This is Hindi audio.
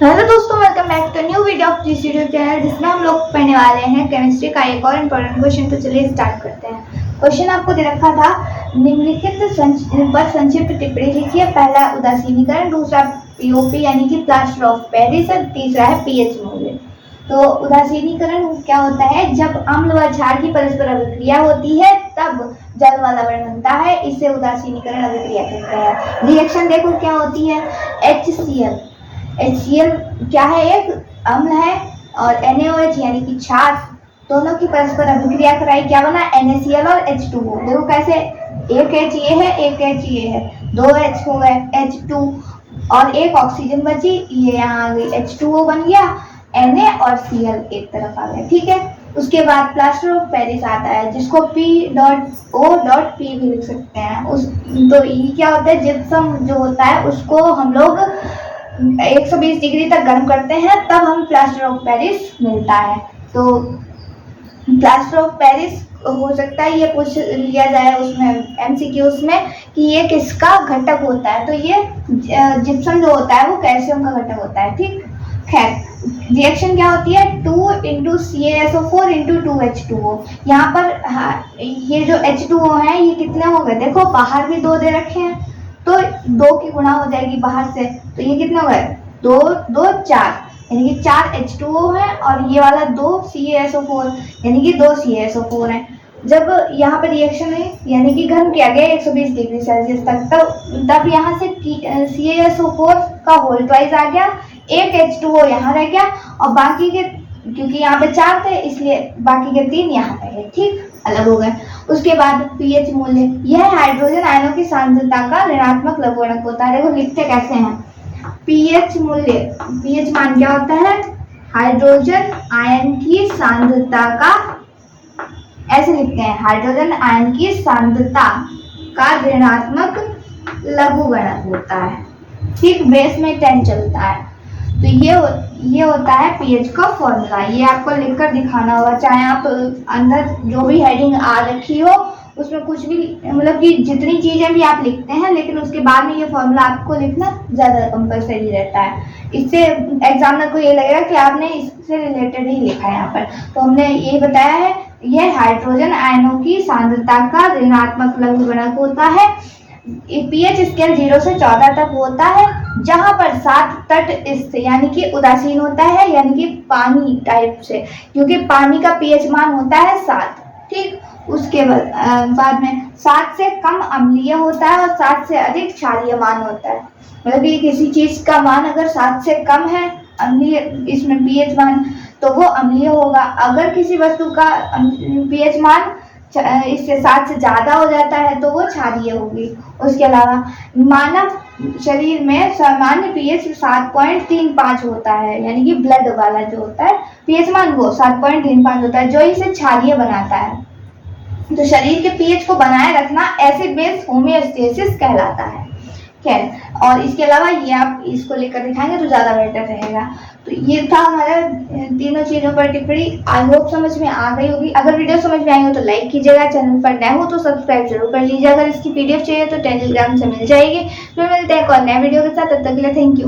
हेलो दोस्तों, welcome back to new video of this YouTube channel, जिसमें हम लोग पढ़ने वाले हैं केमिस्ट्री का एक और इम्पोर्टेंट क्वेश्चन। तो चलिए स्टार्ट करते हैं। क्वेश्चन आपको दे रखा था, निम्नलिखित पर संक्षिप्त टिप्पणी लिखिए। पहला उदासीनीकरण, दूसरा पीओपी यानी कि प्लास्टर ऑफ पेरिस, और तीसरा है पीएच मूल्य। तो उदासीनीकरण क्या होता है? जब अम्ल व क्षार की परस्पर अभिक्रिया होती है तब जल वातावरण बनता है, इसे उदासीनीकरण अभिक्रिया कहते हैं। रिएक्शन देखो क्या होती है। HCl क्या है? एक अम्ल है, और NaOH यानी कि क्षार, दोनों की परस्पर अभिक्रिया कराई, क्या बना? NaCl और H2O। देखो कैसे, एक H ये है, एक H ये है, दो H हो गए, H2, और एक ऑक्सीजन बची, ये यहाँ आ गई, H2O बन गया, Na और Cl एक तरफ आ गया। ठीक है। उसके बाद प्लास्टर ऑफ पेरिस आता है, जिसको P.O.P भी लिख सकते हैं। तो ये क्या होता है? जिप्सम जो होता है उसको हम लोग 120 डिग्री तक गर्म करते हैं, तब हम प्लास्टर ऑफ पेरिस मिलता है। तो प्लास्टर ऑफ पेरिस हो सकता है ये पूछ लिया जाए उसमें MCQs में कि ये किसका घटक होता है। तो ये जिप्सम जो होता है वो कैल्शियम का घटक होता है। ठीक। खैर, रिएक्शन क्या होती है? 2 × CaSO4 × 2H2O। यहाँ पर ये जो H2O है ये कितने हो गए? देखो बाहर भी 2 दे रखे हैं, तो 2 की गुणा हो जाएगी बाहर से, तो ये कितने हो गए? 2 2 4, यानी कि 4 H2O है, और ये वाला 2 CaSO4 यानी कि 2 CaSO4 है। जब यहाँ पर रिएक्शन है यानी कि गर्म किया गया 120 डिग्री सेल्सियस तक, तब यहाँ से CaSO4 का होल ट्वाइस आ गया, एक H2O यहाँ रह गया, और बाकी के, क्योंकि यहाँ पे 4 थे इसलिए बाकी के 3 यहाँ पे है। ठीक, अलग हो गए। उसके बाद पीएच मूल्य, यह हाइड्रोजन आयनों की सांद्रता का ऋणात्मक लघुगणक होता है। देखो लिखते कैसे हैं? पीएच मूल्य, पीएच मान क्या होता है? हाइड्रोजन आयन की सांद्रता का, ऐसे लिखते हैं, हाइड्रोजन आयन की सांद्रता का ऋणात्मक लघुगणक होता है। ठीक, बेस में 10 चलता है। तो ये होता है पीएच का फॉर्मूला। ये आपको लिखकर दिखाना होगा, चाहे आप अंदर जो भी हेडिंग आ रखी हो उसमें कुछ भी, मतलब कि जितनी चीजें भी आप लिखते हैं, लेकिन उसके बाद में ये फॉर्मूला आपको लिखना ज़्यादा कंपलसरी रहता है। इससे एग्जामिनर को ये लगेगा कि आपने इससे रिलेटेड ही लिखा है यहाँ पर। तो हमने ये बताया है, यह हाइड्रोजन आयनों की सांद्रता का ऋणात्मक लघुगणक होता है। पीएच स्केल 0 से 14 तक होता है, जहां पर 7 तटस्थ यानी कि उदासीन होता है, यानी कि पानी टाइप से, क्योंकि पानी का पीएच मान होता है 7। ठीक। उसके बाद में 7 से कम अम्लीय होता है, और 7 से अधिक क्षारीय मान होता है। मतलब कि किसी चीज का मान अगर 7 से कम है अम्लीय, इसमें पीएच मान, तो वो अम्लीय होगा। अगर किसी वस्तु का पीएच मान इससे 7 से ज्यादा हो जाता है तो वो क्षारीय होगी। उसके अलावा मानव शरीर में सामान्य पीएच 7.35 होता है, यानी कि ब्लड वाला जो होता है पीएच मान वो 7.35 होता है, जो इसे क्षारीय बनाता है। तो शरीर के पीएच को बनाए रखना एसिड बेस होमियोस्टेसिस कहलाता है। खैर, और इसके अलावा ये आप इसको लेकर दिखाएंगे तो ज़्यादा बेटर रहेगा। तो ये था हमारा तीनों चीज़ों पर टिप्पणी। आई होप समझ में आ गई होगी। अगर वीडियो समझ में आई हो तो लाइक कीजिएगा, चैनल पर नए हो तो सब्सक्राइब जरूर कर लीजिए। अगर इसकी PDF चाहिए तो टेलीग्राम से मिल जाएगी। फिर मिलते हैं एक और नए वीडियो के साथ, तब तक के लिए थैंक यू।